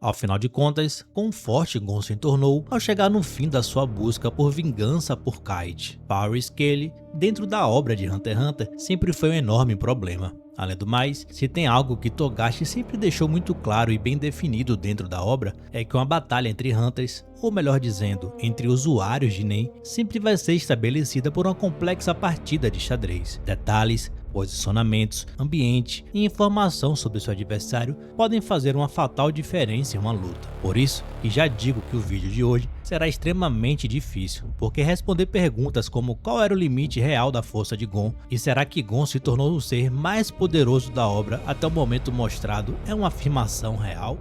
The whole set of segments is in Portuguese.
Ao final de contas, quão forte Gon se tornou ao chegar no fim da sua busca por vingança por Kite. Power Scale, dentro da obra de Hunter x Hunter, sempre foi um enorme problema. Além do mais, se tem algo que Togashi sempre deixou muito claro e bem definido dentro da obra, é que uma batalha entre Hunters, ou melhor dizendo, entre usuários de Nen, sempre vai ser estabelecida por uma complexa partida de xadrez. Detalhes, posicionamentos, ambiente e informação sobre seu adversário podem fazer uma fatal diferença em uma luta. Por isso que já digo que o vídeo de hoje será extremamente difícil, porque responder perguntas como qual era o limite real da força de Gon e será que Gon se tornou o ser mais poderoso da obra até o momento mostrado é uma afirmação real?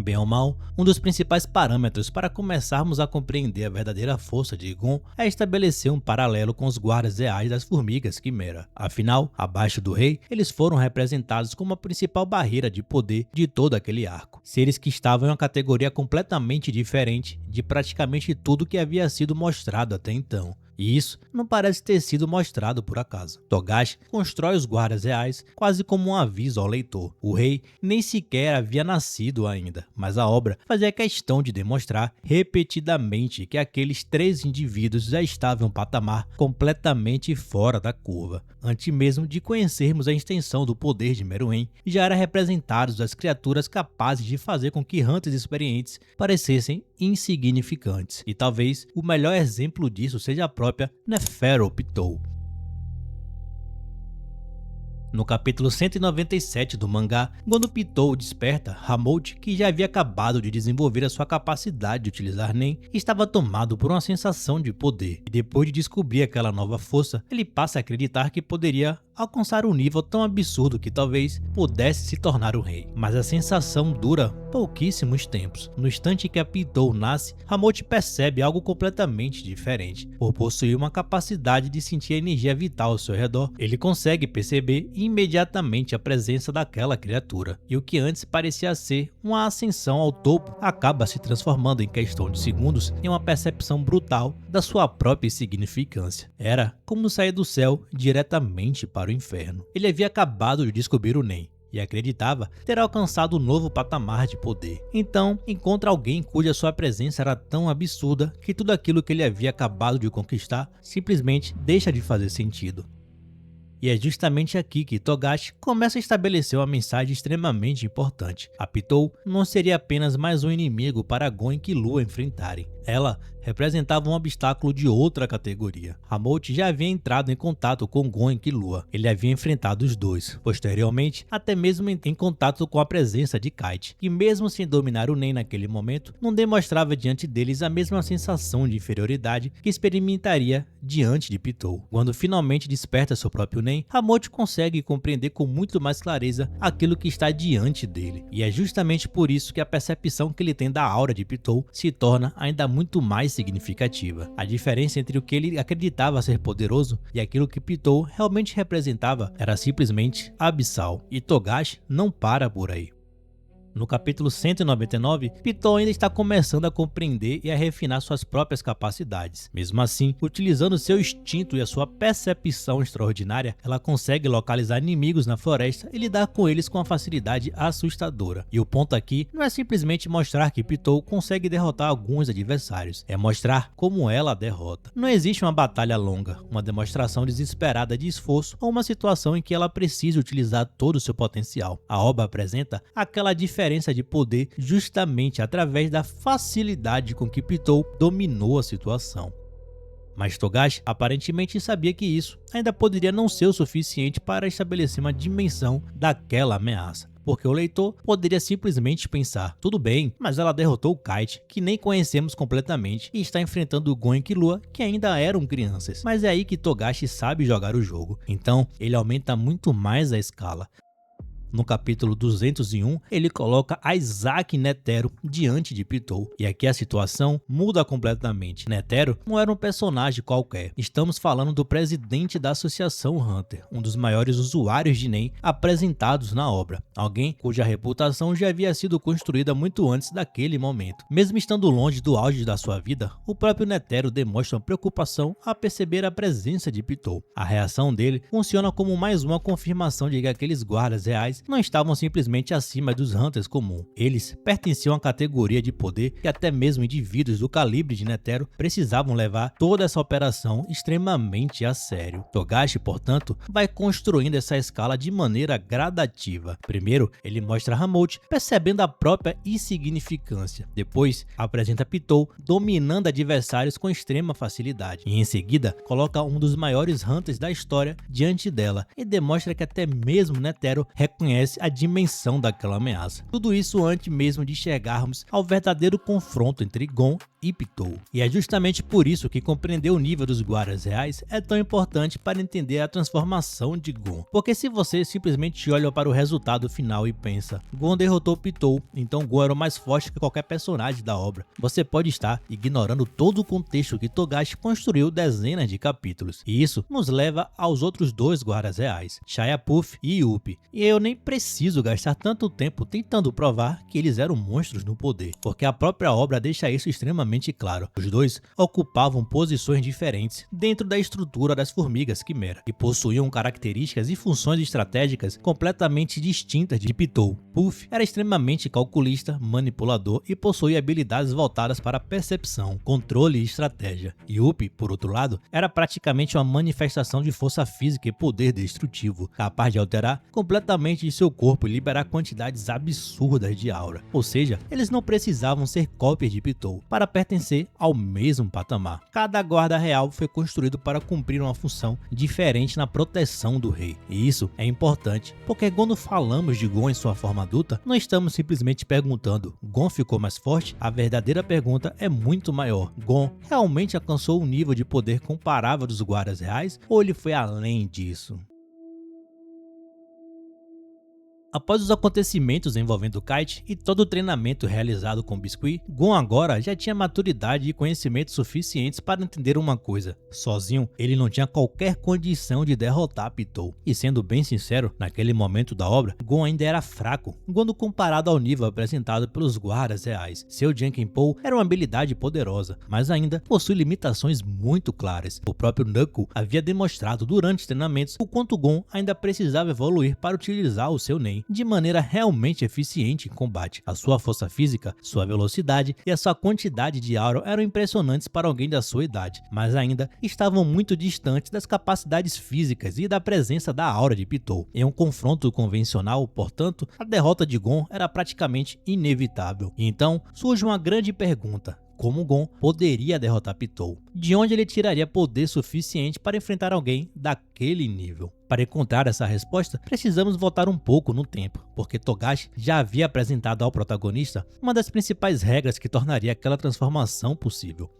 Bem ou mal, um dos principais parâmetros para começarmos a compreender a verdadeira força de Gon é estabelecer um paralelo com os guardas reais das formigas Quimera. Afinal, abaixo do rei, eles foram representados como a principal barreira de poder de todo aquele arco. Seres que estavam em uma categoria completamente diferente de praticamente tudo que havia sido mostrado até então. E isso não parece ter sido mostrado por acaso. Togashi constrói os guardas reais quase como um aviso ao leitor. O rei nem sequer havia nascido ainda, mas a obra fazia questão de demonstrar repetidamente que aqueles três indivíduos já estavam em um patamar completamente fora da curva. Antes mesmo de conhecermos a extensão do poder de Meruem, já eram representados as criaturas capazes de fazer com que Hunters experientes parecessem insignificantes. E talvez o melhor exemplo disso seja a própria Neferoptol. No capítulo 197 do mangá, quando Pitou desperta, Hamout, que já havia acabado de desenvolver a sua capacidade de utilizar Nen, estava tomado por uma sensação de poder. E depois de descobrir aquela nova força, ele passa a acreditar que poderia alcançar um nível tão absurdo que talvez pudesse se tornar o rei. Mas a sensação dura pouquíssimos tempos. No instante que a Pitou nasce, Hamout percebe algo completamente diferente. Por possuir uma capacidade de sentir a energia vital ao seu redor, ele consegue perceber imediatamente a presença daquela criatura. E o que antes parecia ser uma ascensão ao topo, acaba se transformando em questão de segundos em uma percepção brutal da sua própria insignificância. Era como sair do céu diretamente para o inferno. Ele havia acabado de descobrir o Nen e acreditava ter alcançado um novo patamar de poder. Então, encontra alguém cuja sua presença era tão absurda que tudo aquilo que ele havia acabado de conquistar simplesmente deixa de fazer sentido. E é justamente aqui que Togashi começa a estabelecer uma mensagem extremamente importante. A Pitou não seria apenas mais um inimigo para Gon e Killua enfrentarem. Ela representava um obstáculo de outra categoria. Hamout já havia entrado em contato com Gon e Killua. Ele havia enfrentado os dois. Posteriormente, até mesmo em contato com a presença de Kite, que mesmo sem dominar o Nen naquele momento, não demonstrava diante deles a mesma sensação de inferioridade que experimentaria diante de Pitou. Quando finalmente desperta seu próprio Nen, Hamout consegue compreender com muito mais clareza aquilo que está diante dele. E é justamente por isso que a percepção que ele tem da aura de Pitou se torna ainda muito mais significativa. A diferença entre o que ele acreditava ser poderoso e aquilo que Pitou realmente representava era simplesmente abissal. E Togashi não para por aí. No capítulo 199, Pitou ainda está começando a compreender e a refinar suas próprias capacidades. Mesmo assim, utilizando seu instinto e a sua percepção extraordinária, ela consegue localizar inimigos na floresta e lidar com eles com uma facilidade assustadora. E o ponto aqui não é simplesmente mostrar que Pitou consegue derrotar alguns adversários, é mostrar como ela derrota. Não existe uma batalha longa, uma demonstração desesperada de esforço ou uma situação em que ela precisa utilizar todo o seu potencial. A obra apresenta aquela diferença de poder justamente através da facilidade com que Pitou dominou a situação. Mas Togashi aparentemente sabia que isso ainda poderia não ser o suficiente para estabelecer uma dimensão daquela ameaça. Porque o leitor poderia simplesmente pensar, tudo bem, mas ela derrotou o Kite, que nem conhecemos completamente, e está enfrentando o Gon e Killua, que ainda eram crianças. Mas é aí que Togashi sabe jogar o jogo, então ele aumenta muito mais a escala. No capítulo 201, ele coloca Isaac Netero diante de Pitou, e aqui a situação muda completamente. Netero não era um personagem qualquer, estamos falando do presidente da Associação Hunter, um dos maiores usuários de Nen apresentados na obra, alguém cuja reputação já havia sido construída muito antes daquele momento. Mesmo estando longe do auge da sua vida, o próprio Netero demonstra uma preocupação a perceber a presença de Pitou. A reação dele funciona como mais uma confirmação de que aqueles guardas reais não estavam simplesmente acima dos Hunters comuns. Eles pertenciam à categoria de poder que até mesmo indivíduos do calibre de Netero precisavam levar toda essa operação extremamente a sério. Togashi, portanto, vai construindo essa escala de maneira gradativa. Primeiro, ele mostra Hamout percebendo a própria insignificância. Depois, apresenta Pitou dominando adversários com extrema facilidade. E em seguida, coloca um dos maiores Hunters da história diante dela e demonstra que até mesmo Netero reconhece a dimensão daquela ameaça. Tudo isso antes mesmo de chegarmos ao verdadeiro confronto entre Gon e Pitou. E é justamente por isso que compreender o nível dos guardas reais é tão importante para entender a transformação de Gon. Porque se você simplesmente olha para o resultado final e pensa, Gon derrotou Pitou, então Gon era o mais forte que qualquer personagem da obra, você pode estar ignorando todo o contexto que Togashi construiu dezenas de capítulos. E isso nos leva aos outros dois guardas reais, Shaya Puff e Yuppie. E eu nem preciso gastar tanto tempo tentando provar que eles eram monstros no poder, porque a própria obra deixa isso extremamente claro. Os dois ocupavam posições diferentes dentro da estrutura das formigas quimera e possuíam características e funções estratégicas completamente distintas de Pitou. Puff era extremamente calculista, manipulador e possuía habilidades voltadas para percepção, controle e estratégia. Yuppie, por outro lado, era praticamente uma manifestação de força física e poder destrutivo, capaz de alterar completamente de seu corpo e liberar quantidades absurdas de aura. Ou seja, eles não precisavam ser cópias de Pitou para pertencer ao mesmo patamar. Cada guarda real foi construído para cumprir uma função diferente na proteção do rei. E isso é importante, porque quando falamos de Gon em sua forma adulta, não estamos simplesmente perguntando, Gon ficou mais forte? A verdadeira pergunta é muito maior. Gon realmente alcançou um nível de poder comparável dos guardas reais ou ele foi além disso? Após os acontecimentos envolvendo Kite e todo o treinamento realizado com Biscuit, Gon agora já tinha maturidade e conhecimentos suficientes para entender uma coisa. Sozinho, ele não tinha qualquer condição de derrotar Pitou. E sendo bem sincero, naquele momento da obra, Gon ainda era fraco, quando comparado ao nível apresentado pelos guardas reais. Seu Jankenpo era uma habilidade poderosa, mas ainda possui limitações muito claras. O próprio Knuckle havia demonstrado durante os treinamentos o quanto Gon ainda precisava evoluir para utilizar o seu Nen de maneira realmente eficiente em combate. A sua força física, sua velocidade e a sua quantidade de aura eram impressionantes para alguém da sua idade, mas ainda estavam muito distantes das capacidades físicas e da presença da aura de Pitou. Em um confronto convencional, portanto, a derrota de Gon era praticamente inevitável. E então surge uma grande pergunta: como Gon poderia derrotar Pitou? De onde ele tiraria poder suficiente para enfrentar alguém daquele nível? Para encontrar essa resposta, precisamos voltar um pouco no tempo, porque Togashi já havia apresentado ao protagonista uma das principais regras que tornaria aquela transformação possível.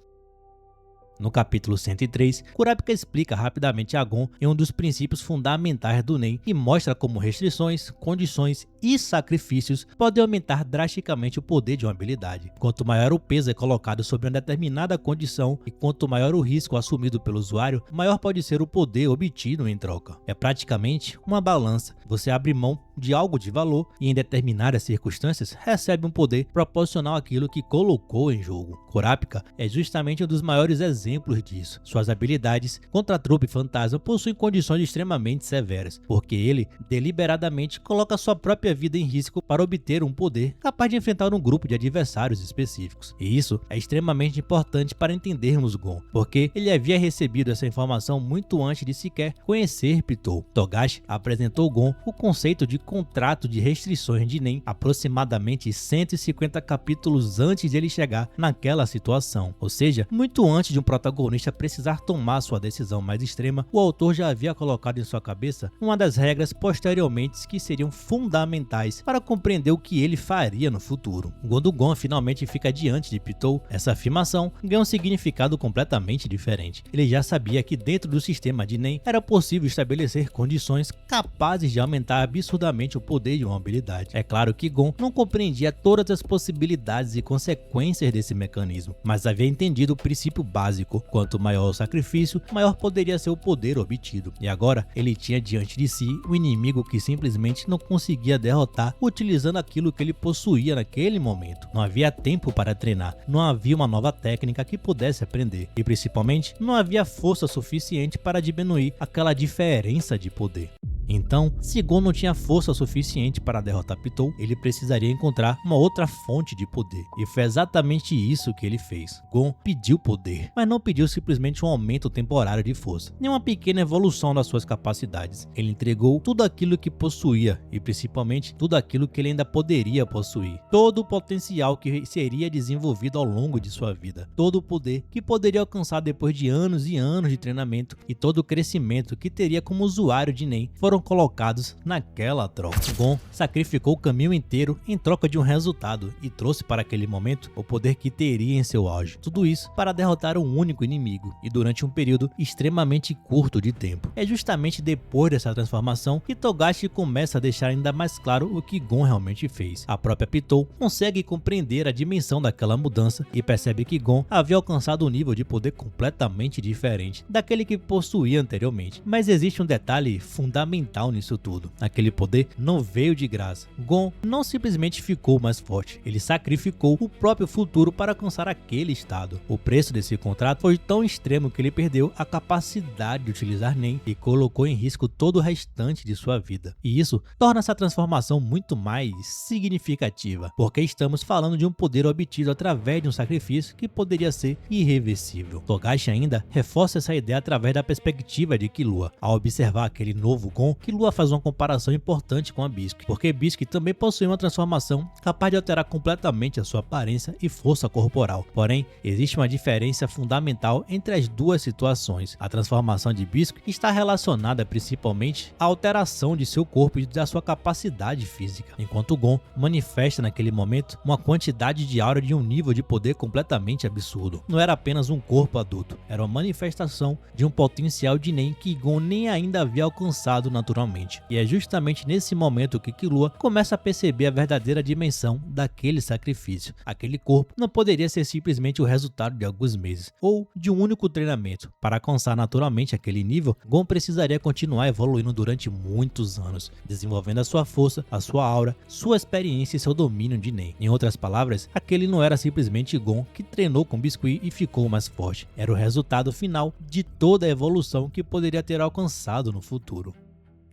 No capítulo 103, Kurapika explica rapidamente a Gon em um dos princípios fundamentais do Nen e mostra como restrições, condições e sacrifícios podem aumentar drasticamente o poder de uma habilidade. Quanto maior o peso é colocado sobre uma determinada condição e quanto maior o risco assumido pelo usuário, maior pode ser o poder obtido em troca. É praticamente uma balança. Você abre mão de algo de valor e em determinadas circunstâncias recebe um poder proporcional àquilo que colocou em jogo. Kurapika é justamente um dos maiores exemplos disso. Suas habilidades contra a trupe fantasma possuem condições extremamente severas, porque ele deliberadamente coloca sua própria vida em risco para obter um poder capaz de enfrentar um grupo de adversários específicos. E isso é extremamente importante para entendermos Gon, porque ele havia recebido essa informação muito antes de sequer conhecer Pitou. Togashi apresentou Gon o conceito de contrato de restrições de Nen aproximadamente 150 capítulos antes de ele chegar naquela situação, ou seja, muito antes de um protagonista protagonista precisar tomar sua decisão mais extrema, o autor já havia colocado em sua cabeça uma das regras posteriormente que seriam fundamentais para compreender o que ele faria no futuro. Quando Gon finalmente fica diante de Pitou, essa afirmação ganha um significado completamente diferente. Ele já sabia que dentro do sistema de Nen era possível estabelecer condições capazes de aumentar absurdamente o poder de uma habilidade. É claro que Gon não compreendia todas as possibilidades e consequências desse mecanismo, mas havia entendido o princípio básico: quanto maior o sacrifício, maior poderia ser o poder obtido. E agora ele tinha diante de si um inimigo que simplesmente não conseguia derrotar utilizando aquilo que ele possuía naquele momento. Não havia tempo para treinar, não havia uma nova técnica que pudesse aprender e principalmente não havia força suficiente para diminuir aquela diferença de poder. Então, se Gon não tinha força suficiente para derrotar Pitou, ele precisaria encontrar uma outra fonte de poder. E foi exatamente isso que ele fez. Gon pediu poder, mas não pediu simplesmente um aumento temporário de força, nem uma pequena evolução das suas capacidades. Ele entregou tudo aquilo que possuía e principalmente tudo aquilo que ele ainda poderia possuir. Todo o potencial que seria desenvolvido ao longo de sua vida. Todo o poder que poderia alcançar depois de anos e anos de treinamento e todo o crescimento que teria como usuário de Nen foram colocados naquela troca. Gon sacrificou o caminho inteiro em troca de um resultado e trouxe para aquele momento o poder que teria em seu auge. Tudo isso para derrotar um único inimigo e durante um período extremamente curto de tempo. É justamente depois dessa transformação que Togashi começa a deixar ainda mais claro o que Gon realmente fez. A própria Pitou consegue compreender a dimensão daquela mudança e percebe que Gon havia alcançado um nível de poder completamente diferente daquele que possuía anteriormente. Mas existe um detalhe fundamental nisso tudo: aquele poder não veio de graça. Gon não simplesmente ficou mais forte, ele sacrificou o próprio futuro para alcançar aquele estado. O preço desse contrato foi tão extremo que ele perdeu a capacidade de utilizar Nen e colocou em risco todo o restante de sua vida. E isso torna essa transformação muito mais significativa, porque estamos falando de um poder obtido através de um sacrifício que poderia ser irreversível. Togashi ainda reforça essa ideia através da perspectiva de Killua. Ao observar aquele novo Gon, Killua faz uma comparação importante com a Biscuit, porque Biscuit também possui uma transformação capaz de alterar completamente a sua aparência e força corporal. Porém, existe uma diferença fundamental entre as duas situações. A transformação de Biscuit está relacionada principalmente à alteração de seu corpo e da sua capacidade física, enquanto Gon manifesta naquele momento uma quantidade de aura de um nível de poder completamente absurdo. Não era apenas um corpo adulto, era uma manifestação de um potencial de Nen que Gon nem ainda havia alcançado naturalmente. E é justamente nesse momento que Killua começa a perceber a verdadeira dimensão daquele sacrifício. Aquele corpo não poderia ser simplesmente o resultado de alguns meses ou de um único treinamento. Para alcançar naturalmente aquele nível, Gon precisaria continuar evoluindo durante muitos anos, desenvolvendo a sua força, a sua aura, sua experiência e seu domínio de Nen. Em outras palavras, aquele não era simplesmente Gon que treinou com Biscuit e ficou mais forte. Era o resultado final de toda a evolução que poderia ter alcançado no futuro.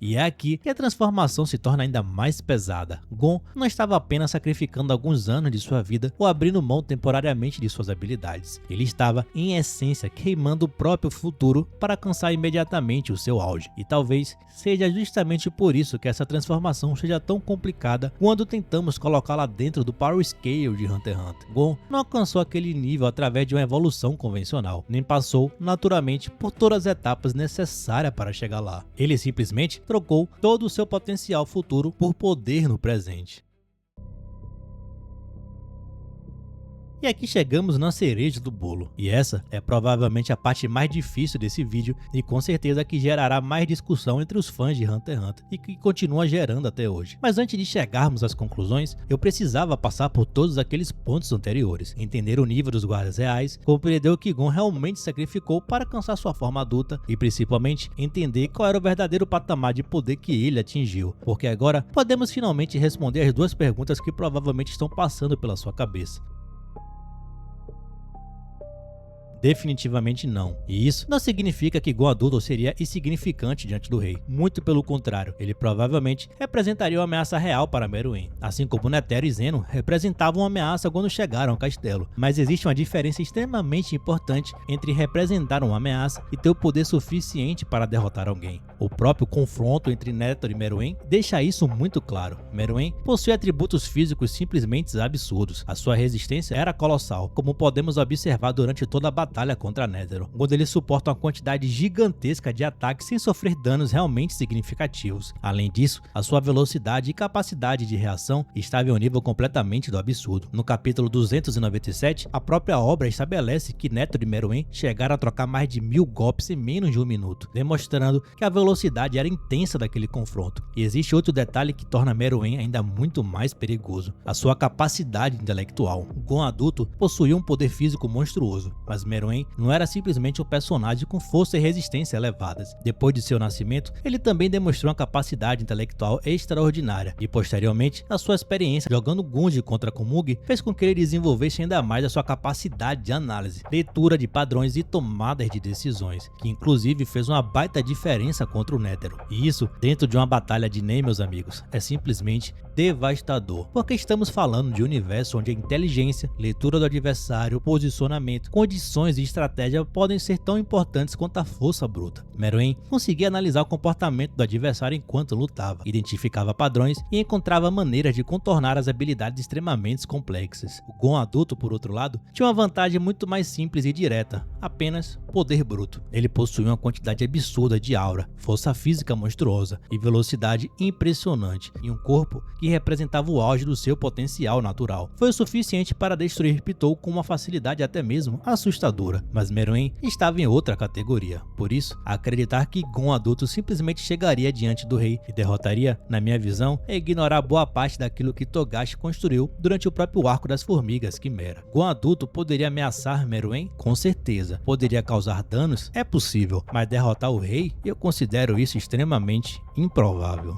E é aqui que a transformação se torna ainda mais pesada. Gon não estava apenas sacrificando alguns anos de sua vida ou abrindo mão temporariamente de suas habilidades. Ele estava, em essência, queimando o próprio futuro para alcançar imediatamente o seu auge. E talvez seja justamente por isso que essa transformação seja tão complicada quando tentamos colocá-la dentro do Power Scale de Hunter x Hunter. Gon não alcançou aquele nível através de uma evolução convencional, nem passou naturalmente por todas as etapas necessárias para chegar lá. Ele simplesmente trocou todo o seu potencial futuro por poder no presente. E aqui chegamos na cereja do bolo, e essa é provavelmente a parte mais difícil desse vídeo e com certeza que gerará mais discussão entre os fãs de Hunter x Hunter e que continua gerando até hoje. Mas antes de chegarmos às conclusões, eu precisava passar por todos aqueles pontos anteriores, entender o nível dos guardas reais, compreender o que Gon realmente sacrificou para alcançar sua forma adulta e principalmente entender qual era o verdadeiro patamar de poder que ele atingiu, porque agora podemos finalmente responder as duas perguntas que provavelmente estão passando pela sua cabeça. Definitivamente não. E isso não significa que Gon adulto seria insignificante diante do rei. Muito pelo contrário, ele provavelmente representaria uma ameaça real para Meruem, assim como Netero e Zeno representavam uma ameaça quando chegaram ao castelo. Mas existe uma diferença extremamente importante entre representar uma ameaça e ter o poder suficiente para derrotar alguém. O próprio confronto entre Netero e Meruem deixa isso muito claro. Meruem possui atributos físicos simplesmente absurdos. A sua resistência era colossal, como podemos observar durante toda a batalha batalha contra Netero, quando ele suporta uma quantidade gigantesca de ataques sem sofrer danos realmente significativos. Além disso, a sua velocidade e capacidade de reação estava em um nível completamente do absurdo. No capítulo 297, a própria obra estabelece que Netero e Meruem chegaram a trocar mais de 1000 golpes em menos de um minuto, demonstrando que a velocidade era intensa daquele confronto. E existe outro detalhe que torna Meruem ainda muito mais perigoso: a sua capacidade intelectual. O Gon adulto possuía um poder físico monstruoso, mas Meruem não era simplesmente um personagem com força e resistência elevadas. Depois de seu nascimento, ele também demonstrou uma capacidade intelectual extraordinária, e posteriormente, a sua experiência jogando Gunji contra Komugi fez com que ele desenvolvesse ainda mais a sua capacidade de análise, leitura de padrões e tomadas de decisões, que inclusive fez uma baita diferença contra o Netero. E isso, dentro de uma batalha de Nen, meus amigos, é simplesmente devastador, porque estamos falando de um universo onde a inteligência, leitura do adversário, posicionamento, condições e estratégia podem ser tão importantes quanto a força bruta. Meruem conseguia analisar o comportamento do adversário enquanto lutava, identificava padrões e encontrava maneiras de contornar as habilidades extremamente complexas. O Gon adulto, por outro lado, tinha uma vantagem muito mais simples e direta: apenas poder bruto. Ele possuía uma quantidade absurda de aura, força física monstruosa e velocidade impressionante, e um corpo que representava o auge do seu potencial natural. Foi o suficiente para destruir Pitou com uma facilidade até mesmo assustadora, mas Meruem estava em outra categoria. Por isso, acreditar que Gon adulto simplesmente chegaria diante do rei e derrotaria, na minha visão, é ignorar boa parte daquilo que Togashi construiu durante o próprio arco das formigas Quimera. Gon adulto poderia ameaçar Meruem? Com certeza. Poderia causar danos? É possível, mas derrotar o rei? Eu considero isso extremamente improvável.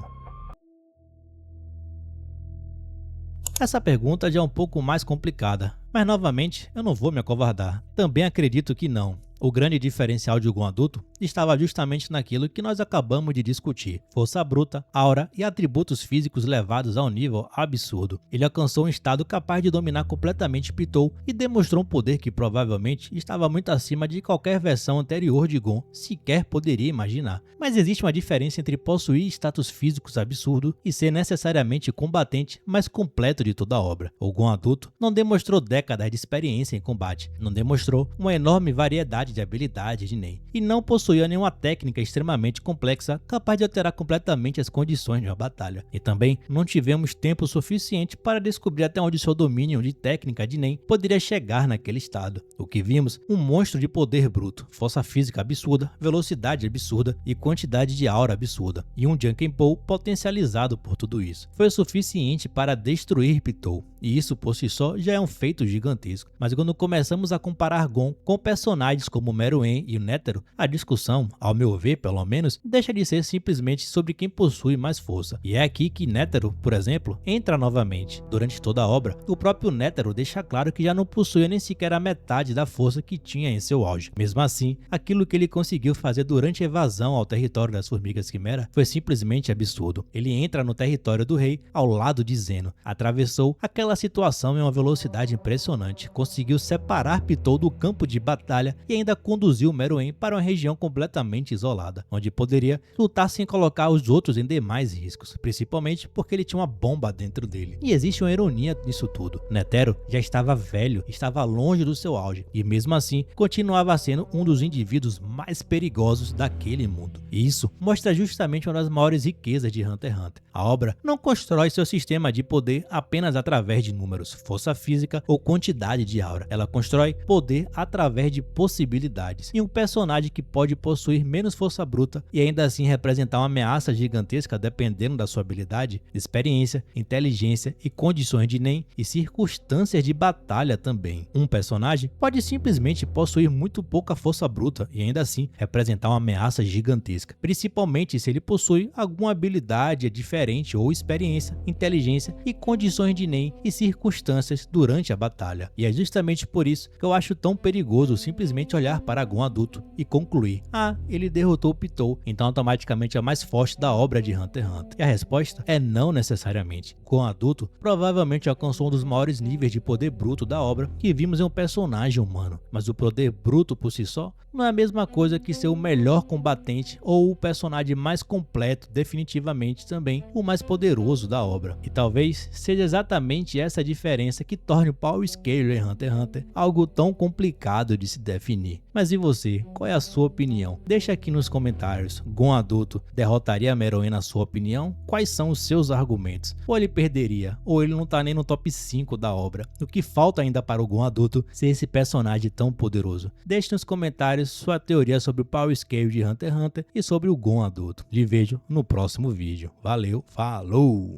Essa pergunta já é um pouco mais complicada, mas novamente eu não vou me acovardar. Também acredito que não. O grande diferencial de Gon adulto estava justamente naquilo que nós acabamos de discutir: força bruta, aura e atributos físicos levados a um nível absurdo. Ele alcançou um estado capaz de dominar completamente Pitou e demonstrou um poder que provavelmente estava muito acima de qualquer versão anterior de Gon sequer poderia imaginar. Mas existe uma diferença entre possuir status físicos absurdo e ser necessariamente combatente mais completo de toda a obra. O Gon adulto não demonstrou décadas de experiência em combate, não demonstrou uma enorme variedade de habilidades de Nen, e não possuía nenhuma técnica extremamente complexa capaz de alterar completamente as condições de uma batalha. E também não tivemos tempo suficiente para descobrir até onde seu domínio de técnica de Nen poderia chegar naquele estado. O que vimos? Um monstro de poder bruto, força física absurda, velocidade absurda e quantidade de aura absurda, e um Jankenpou potencializado por tudo isso. Foi o suficiente para destruir Pitou, e isso por si só já é um feito gigantesco. Mas quando começamos a comparar Gon com personagens como Meruem e o Netero, a discussão, ao meu ver pelo menos, deixa de ser simplesmente sobre quem possui mais força. E é aqui que Netero, por exemplo, entra novamente. Durante toda a obra, o próprio Netero deixa claro que já não possuía nem sequer a metade da força que tinha em seu auge. Mesmo assim, aquilo que ele conseguiu fazer durante a evasão ao território das Formigas Quimera foi simplesmente absurdo. Ele entra no território do rei ao lado de Zeno, atravessou aquela situação em uma velocidade impressionante, conseguiu separar Pitou do campo de batalha e ainda conduziu Meruem para uma região completamente isolada, onde poderia lutar sem colocar os outros em demais riscos, principalmente porque ele tinha uma bomba dentro dele. E existe uma ironia nisso tudo: Netero já estava velho, estava longe do seu auge, e mesmo assim continuava sendo um dos indivíduos mais perigosos daquele mundo. E isso mostra justamente uma das maiores riquezas de Hunter x Hunter. A obra não constrói seu sistema de poder apenas através de números, força física ou quantidade de aura. Ela constrói poder através de possibilidades, e um personagem que pode possuir menos força bruta e ainda assim representar uma ameaça gigantesca dependendo da sua habilidade, experiência, inteligência e condições de Nen e circunstâncias de batalha também. Um personagem pode simplesmente possuir muito pouca força bruta e ainda assim representar uma ameaça gigantesca, principalmente se ele possui alguma habilidade diferente ou experiência, inteligência e condições de Nen e circunstâncias durante a batalha. E é justamente por isso que eu acho tão perigoso simplesmente olhar para Gon adulto e concluir: Ah, ele derrotou o Pitou, então automaticamente é mais forte da obra de Hunter x Hunter. E a resposta é não necessariamente. Gon adulto provavelmente alcançou um dos maiores níveis de poder bruto da obra que vimos em um personagem humano, mas o poder bruto por si só não é a mesma coisa que ser o melhor combatente ou o personagem mais completo, definitivamente também o mais poderoso da obra. E talvez seja exatamente essa diferença que torne o Power Scale em Hunter x Hunter algo tão complicado de se definir. Mas e você? Qual é a sua opinião? Deixa aqui nos comentários. Gon adulto derrotaria a Meruem na sua opinião? Quais são os seus argumentos? Ou ele perderia? Ou ele não tá nem no top 5 da obra? O que falta ainda para o Gon adulto ser esse personagem tão poderoso? Deixe nos comentários sua teoria sobre o Power Scale de Hunter x Hunter e sobre o Gon adulto. Te vejo no próximo vídeo. Valeu, falou!